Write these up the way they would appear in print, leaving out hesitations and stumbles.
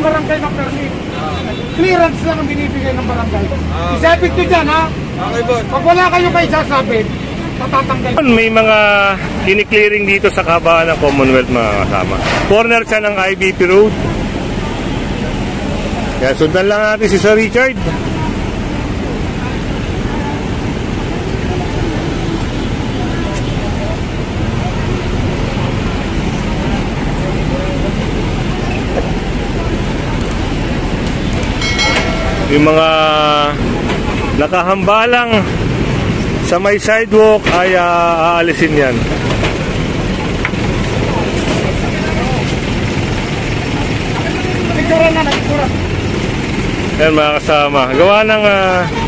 ng barangay ng permit. Clearance lang ang binibigay ng barangay. Isipit ko dyan, ha? Okay, boss. Pag wala kayo kayo sasabit, matatanggal. May mga kini-clearing dito sa kabaan ng Commonwealth, mga kasama. Corner siya ng IBP Road. Kaya sundan lang natin si Sir Richard. Yung mga nakahambalang sa may sidewalk ay aalisin yan. Yan mga kasama, gawa ng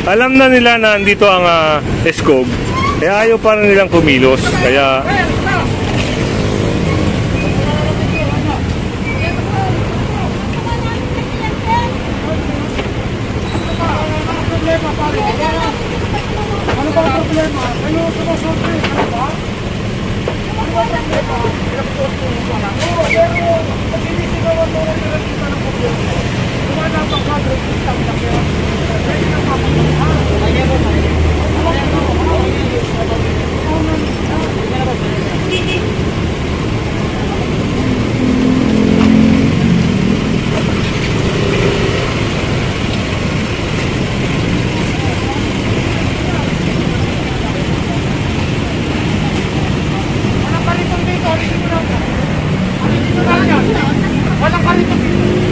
alam na nila na andito ang ESCOG, kaya ayaw pa rin nilang kumilos. Kaya ano ba ang problema? Kayo sumusunod, ano ba? Ano ba ang problema? Oo, pero pag hindi sigawan mo ng pinagkita ng problema, wala pang kadro system na kaya pwede na mapagpapahal. Walang kariton dito.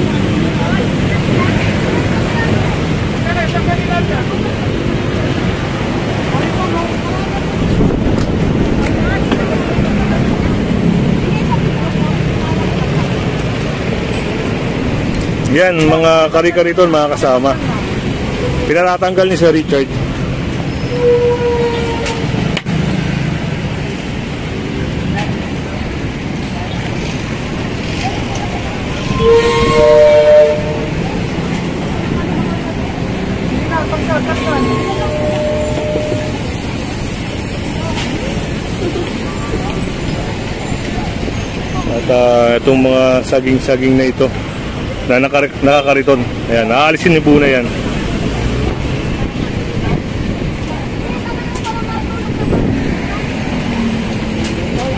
yan, mga kari-kariton, mga kasama. Pinatatanggal ni Sir Richard. At itong mga saging-saging na ito na nakakariton, ayan, naalisin ni Buna yan.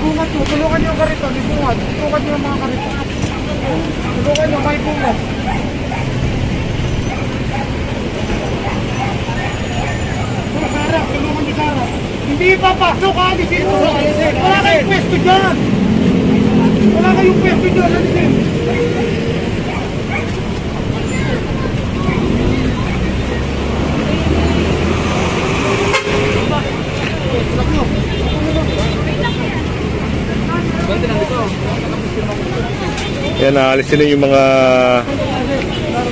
Bungat mo, tulungan niyo yung kariton, ibungat. Tulungan niyo yung mga kariton. Tulungan niyo, may bungat. Sara, tulungan niyo Sara. Hindi papasok, alisin mo. Wala kayong pwesto dyan. Wala kayong pwesto dyan, alisin. Yan, naalisin na yung mga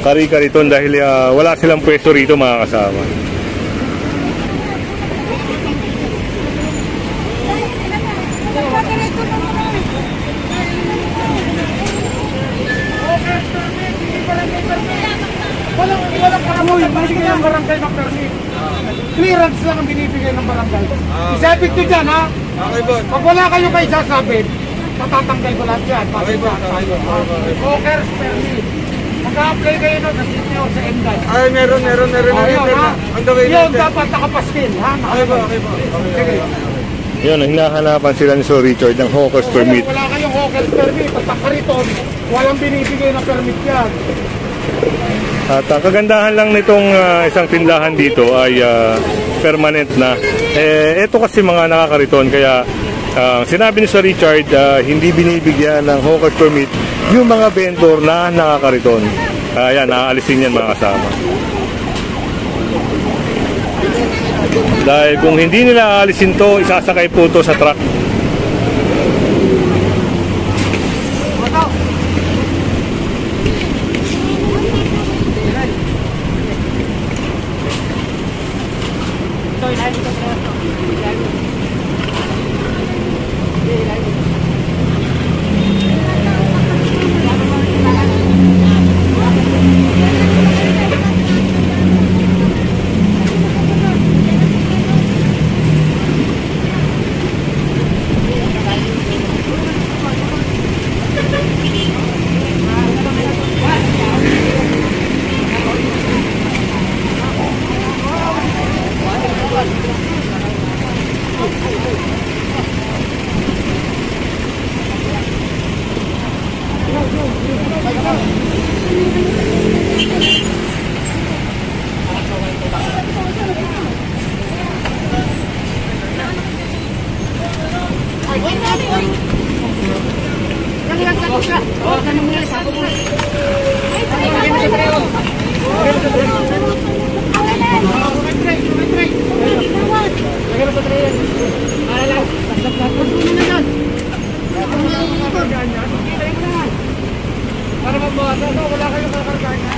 kari-kariton dahil wala silang pwesto rito, mga kasama. Walang karamoy, binibigay ng barangay ng permit. Clearance lang ang binibigay ng barangay. Isipit ko dyan, ha? Okay, boss. Pag wala kayo kayo sasabit, matatanggal ko lahat yan. Okay, boss. Hawkers permit. Mag-a-apply kayo nun sa CPO sa MDAI. Ay, meron na rin. Ang gawin yun, dapat nakapaskin, ha? Okay po. Sige. Yun, hinahanapan sila ni Sir Richard ng hawkers permit. Wala kayong hawkers permit. At ang kariton, walang binibigay na permit yan. At ang kagandahan lang nitong isang tindahan dito ay permanent na. Ito kasi mga nakakariton, kaya sinabi ni Sir Richard, hindi binibigyan ng hawkers permit yung mga vendor na nakakariton. Ayan, naaalisin yan, mga kasama. Dahil kung hindi nila aalisin to, isasakay po to sa truck. Para mabawasan, wala kayong kakargaan niya.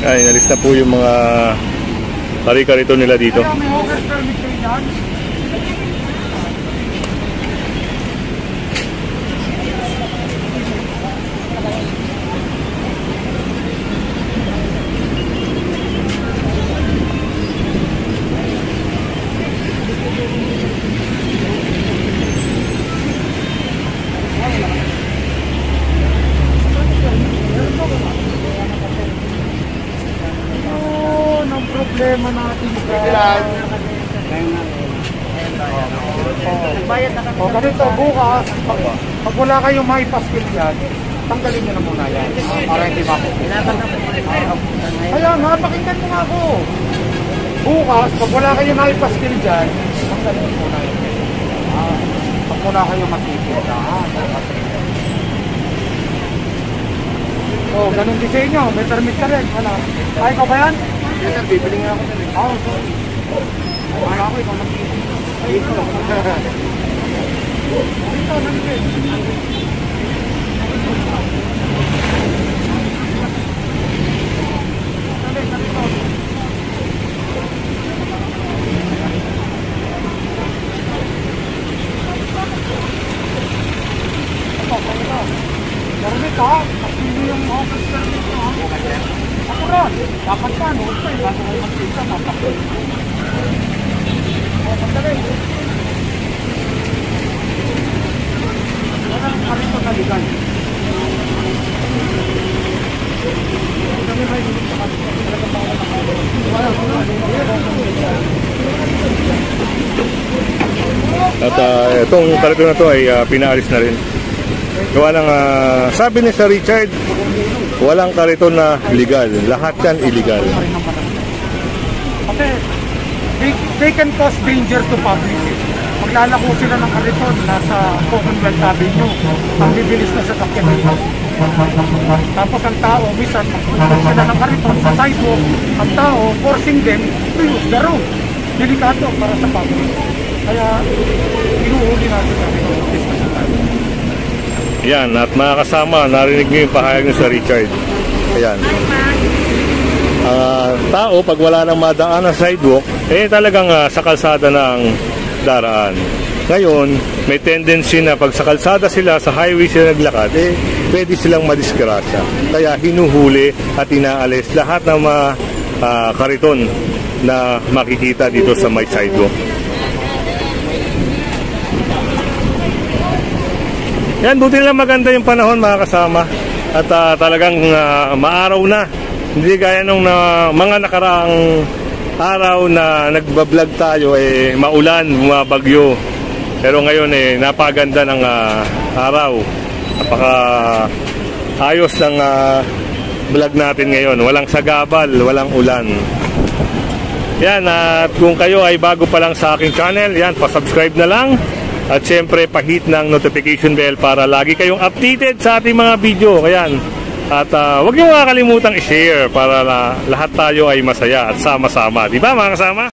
Ay, inalis na po yung mga kari-karito nila dito. May hawker's permit kayo dyan? Problema natin o ganito bukas pag wala kayong maipaskil yan, tanggalin nyo na muna yan para hindi kaya nga, pakinggan mo nga ako bukas, pag wala kayong maipaskil dyan, tanggalin nyo muna yan pag wala kayong makikita ganun disenyo, may permit ka rin ay ka ba yan? Yes, sir, bibili nga ako. Oo, sorry. Wala ako, ikaw nag-iisip. Dito lang. Dito, nandito. Permit ha? Pagpili yung office permit ha? Ako rin, dapat ka, no? Bago kayo mag-isa, mapakit. O, pagdali. Wala ang karito na ligan. Kami ba yung sa karito? Talagang bawal na kayo. At itong karito na to ay pinaalis na rin. Gawa ng sabi ni Sir Richard, walang kariton na legal. Lahat yan illegal. Kasi they can cause danger to public. Maglalako sila ng kariton nasa Commonwealth Avenue. Ang bibilis na sasakyan nila. Tapos ang tao, minsan, magpupunta sila ng kariton sa sidewalk. Ang tao, forcing them to use the road. Delikado para sa public. Kaya, inuuli natin sa kariton. Yan, at mga kasama, narinig nyo yung pahayag ni Sir Richard. Ayan. Tao, pag wala nang madaan na sidewalk, talagang sa kalsada ng daraan. Ngayon, may tendency na pag sa kalsada sila, sa highway sila naglakad, pwede silang madisgrasya. Kaya hinuhuli at inaalis lahat ng mga kariton na makikita dito sa may sidewalk. Yan, buti lang maganda yung panahon mga kasama. At talagang maaraw na. Hindi gaya nung mga nakaraang araw na nagbablog tayo, maulan, bumabagyo. Pero ngayon napaganda ng araw. Napaka ayos ng vlog natin ngayon. Walang sagabal, walang ulan. Yan, at kung kayo ay bago pa lang sa aking channel, yan, pa-subscribe na lang. At syempre, pahit ng notification bell para lagi kayong updated sa ating mga video. Ayan. At huwag niyo makakalimutang i-share para lahat tayo ay masaya at sama-sama. Di ba mga kasama?